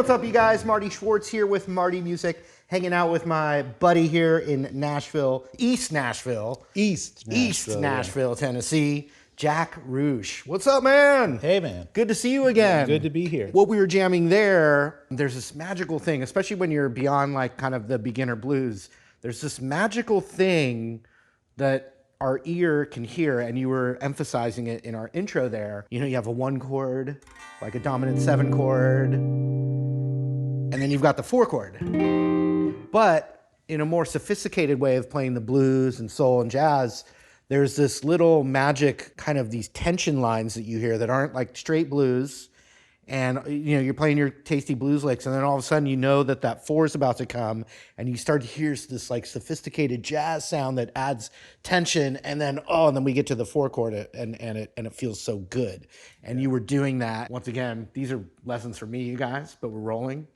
what's up, you guys? Marty Schwartz here with Marty Music, hanging out with my buddy here in Nashville, East Nashville, Tennessee, Jack Roosh. What's up, man? Hey, man. Good to see you again. Good to be here. What we were jamming there, there's this magical thing, especially when you're beyond like kind of the beginner blues. There's this magical thing that our ear can hear, and you were emphasizing it in our intro there. You know, you have a 1 chord, like a dominant 7 chord, and then you've got the 4 chord. But in a more sophisticated way of playing the blues and soul and jazz, there's this little magic, kind of these tension lines that you hear that aren't like straight blues. And you know, you're playing your tasty blues licks, and then all of a sudden you know that that 4 is about to come, and you start to hear this like sophisticated jazz sound that adds tension, and then we get to the 4 chord, and it feels so good. And you were doing that. Once again, these are lessons for me, you guys, but we're rolling.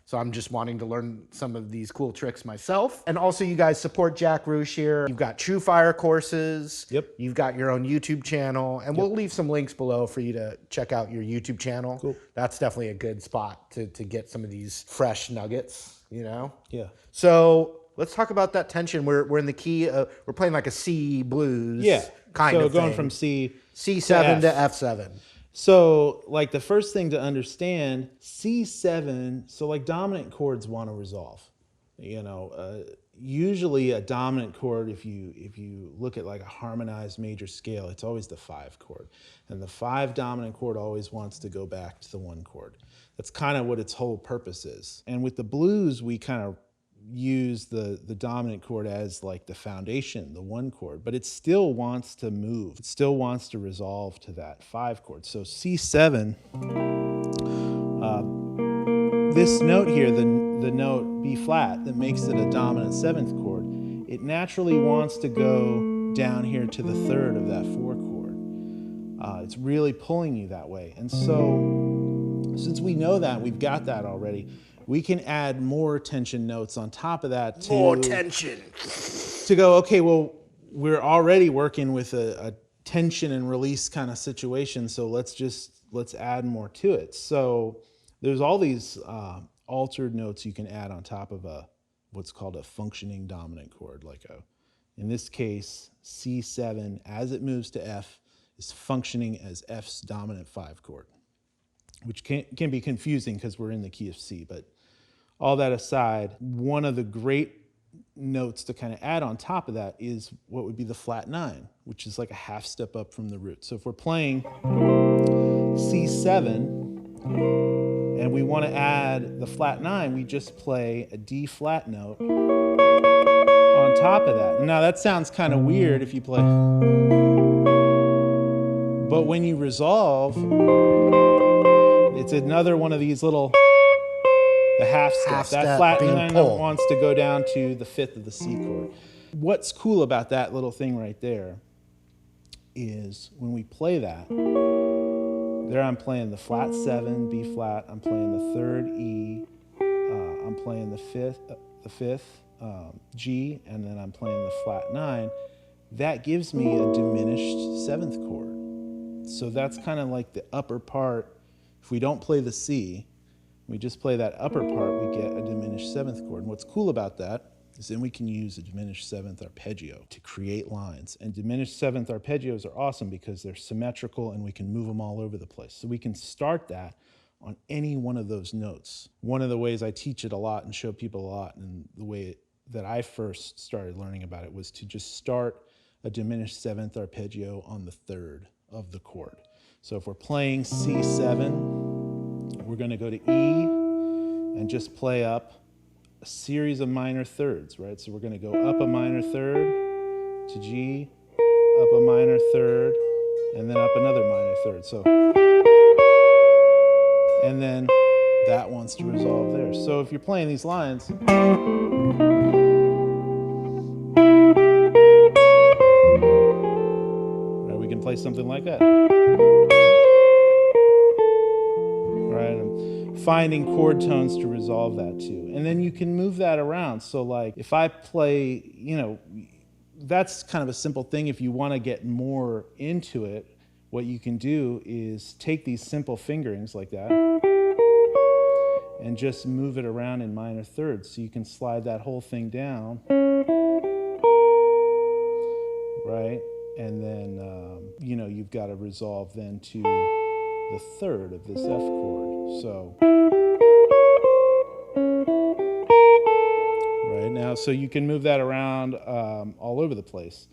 So I'm just wanting to learn some of these cool tricks myself. And also, you guys support Jack Roosh here. You've got True Fire courses. Yep. You've got your own YouTube channel. And we'll leave some links below for you to check out your YouTube channel. Cool. That's definitely a good spot to get some of these fresh nuggets, you know? Yeah. So let's talk about that tension. We're in the key, we're playing like a C blues kind of thing. So going from C7 to F7. So, like, the first thing to understand, C7, so like dominant chords want to resolve. You know, usually a dominant chord, if you look at like a harmonized major scale, it's always the 5 chord. And the 5 dominant chord always wants to go back to the 1 chord. That's kind of what its whole purpose is. And with the blues, we kind of use the dominant chord as like the foundation, the 1 chord, but it still wants to move. It still wants to resolve to that 5 chord. So C7, this note here, the note B flat that makes it a dominant 7th chord, it naturally wants to go down here to the 3rd of that 4 chord. It's really pulling you that way. And so since we know that, we've got that already, we can add more tension notes on top of that. More tension. To go, okay, well, we're already working with a tension and release kind of situation, so let's add more to it. So there's all these altered notes you can add on top of what's called a functioning dominant chord. Like in this case, C7, as it moves to F, is functioning as F's dominant 5 chord, which can be confusing because we're in the key of C. But all that aside, one of the great notes to kind of add on top of that is what would be the flat 9, which is like a half step up from the root. So if we're playing C7 and we want to add the flat 9, we just play a D flat note on top of that. Now that sounds kind of weird if you play, but when you resolve, it's another one of these little, the half step. That flat 9 wants to go down to the 5th of the C chord. What's cool about that little thing right there is when we play that, there I'm playing the flat 7, B flat, I'm playing the 3rd E, I'm playing the 5th G, and then I'm playing the flat 9. That gives me a diminished 7th chord. So that's kind of like the upper part. If we don't play the C, we just play that upper part, we get a diminished 7th chord. And what's cool about that is then we can use a diminished 7th arpeggio to create lines. And diminished 7th arpeggios are awesome because they're symmetrical and we can move them all over the place. So we can start that on any one of those notes. One of the ways I teach it a lot and show people a lot, and the way that I first started learning about it, was to just start a diminished 7th arpeggio on the 3rd of the chord. So if we're playing C7, we're going to go to E and just play up a series of minor thirds, right? So we're going to go up a minor third to G, up a minor third, and then up another minor third. So, and then that wants to resolve there. So if you're playing these lines, right, we can play something like that. Right, I'm finding chord tones to resolve that too. And then you can move that around. So like if I play, you know, that's kind of a simple thing. If you want to get more into it, what you can do is take these simple fingerings like that and just move it around in minor thirds. So you can slide that whole thing down, right? And then, you know, you've got to resolve then to the third of this F chord. So, right now, so you can move that around all over the place.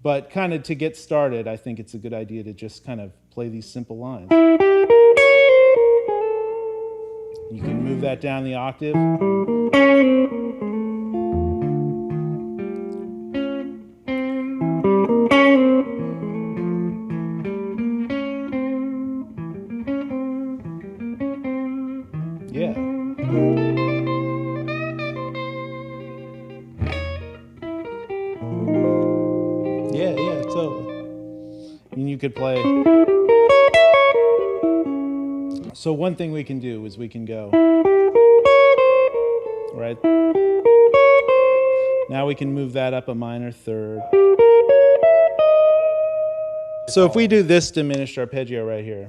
But kind of to get started, I think it's a good idea to just kind of play these simple lines. You can move that down the octave. Yeah. Yeah, totally. And you could play. So one thing we can do is we can go, right? Now we can move that up a minor third. So if we do this diminished arpeggio right here,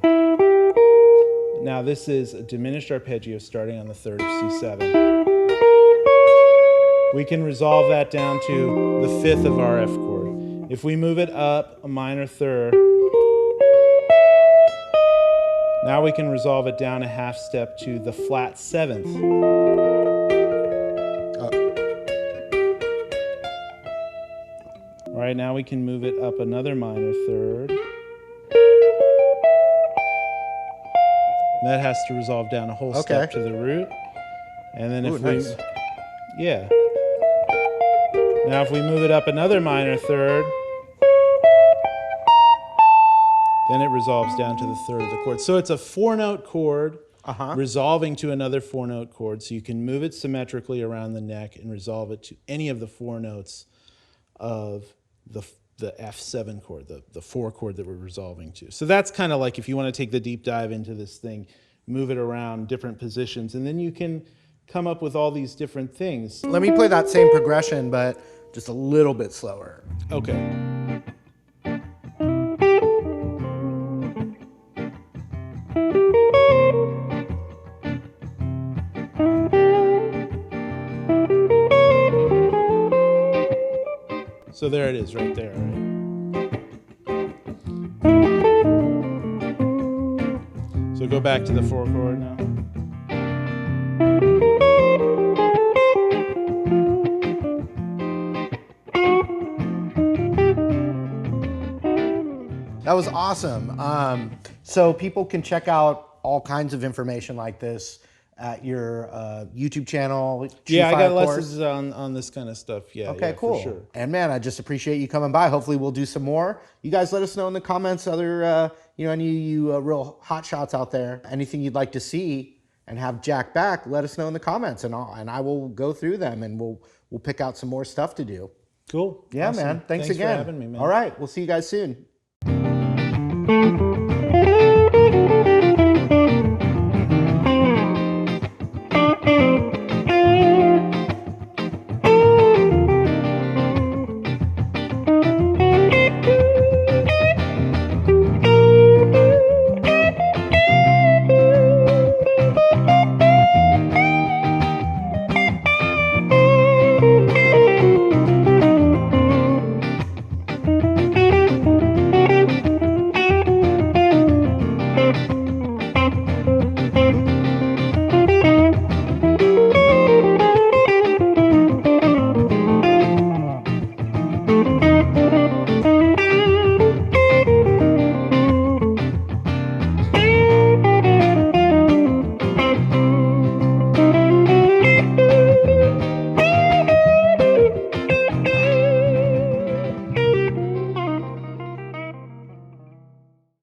now this is a diminished arpeggio starting on the third of C7. We can resolve that down to the fifth of our F chord. If we move it up a minor third, now we can resolve it down a half step to the flat seventh. All right, now we can move it up another minor third. That has to resolve down a whole step to the root. And then if we, yeah. Now if we move it up another minor third, then it resolves down to the third of the chord. So it's a 4-note chord resolving to another 4-note chord. So you can move it symmetrically around the neck and resolve it to any of the 4 notes of the F7 chord, the 4 chord that we're resolving to. So that's kind of like if you want to take the deep dive into this thing, move it around different positions, and then you can come up with all these different things. Let me play that same progression, but just a little bit slower. Okay. So there it is right there, right? So go back to the 4 chord now. That was awesome. So people can check out all kinds of information like this at your YouTube channel. Yeah, I got lessons on this kind of stuff. Yeah. Okay, yeah, cool. For sure. And man, I just appreciate you coming by. Hopefully we'll do some more. You guys let us know in the comments, other, you know, any of you real hot shots out there, anything you'd like to see and have Jack back, let us know in the comments, and I will go through them, and we'll pick out some more stuff to do. Cool. Yeah, Awesome. man. Thanks for again. having me, man. All right. We'll see you guys soon.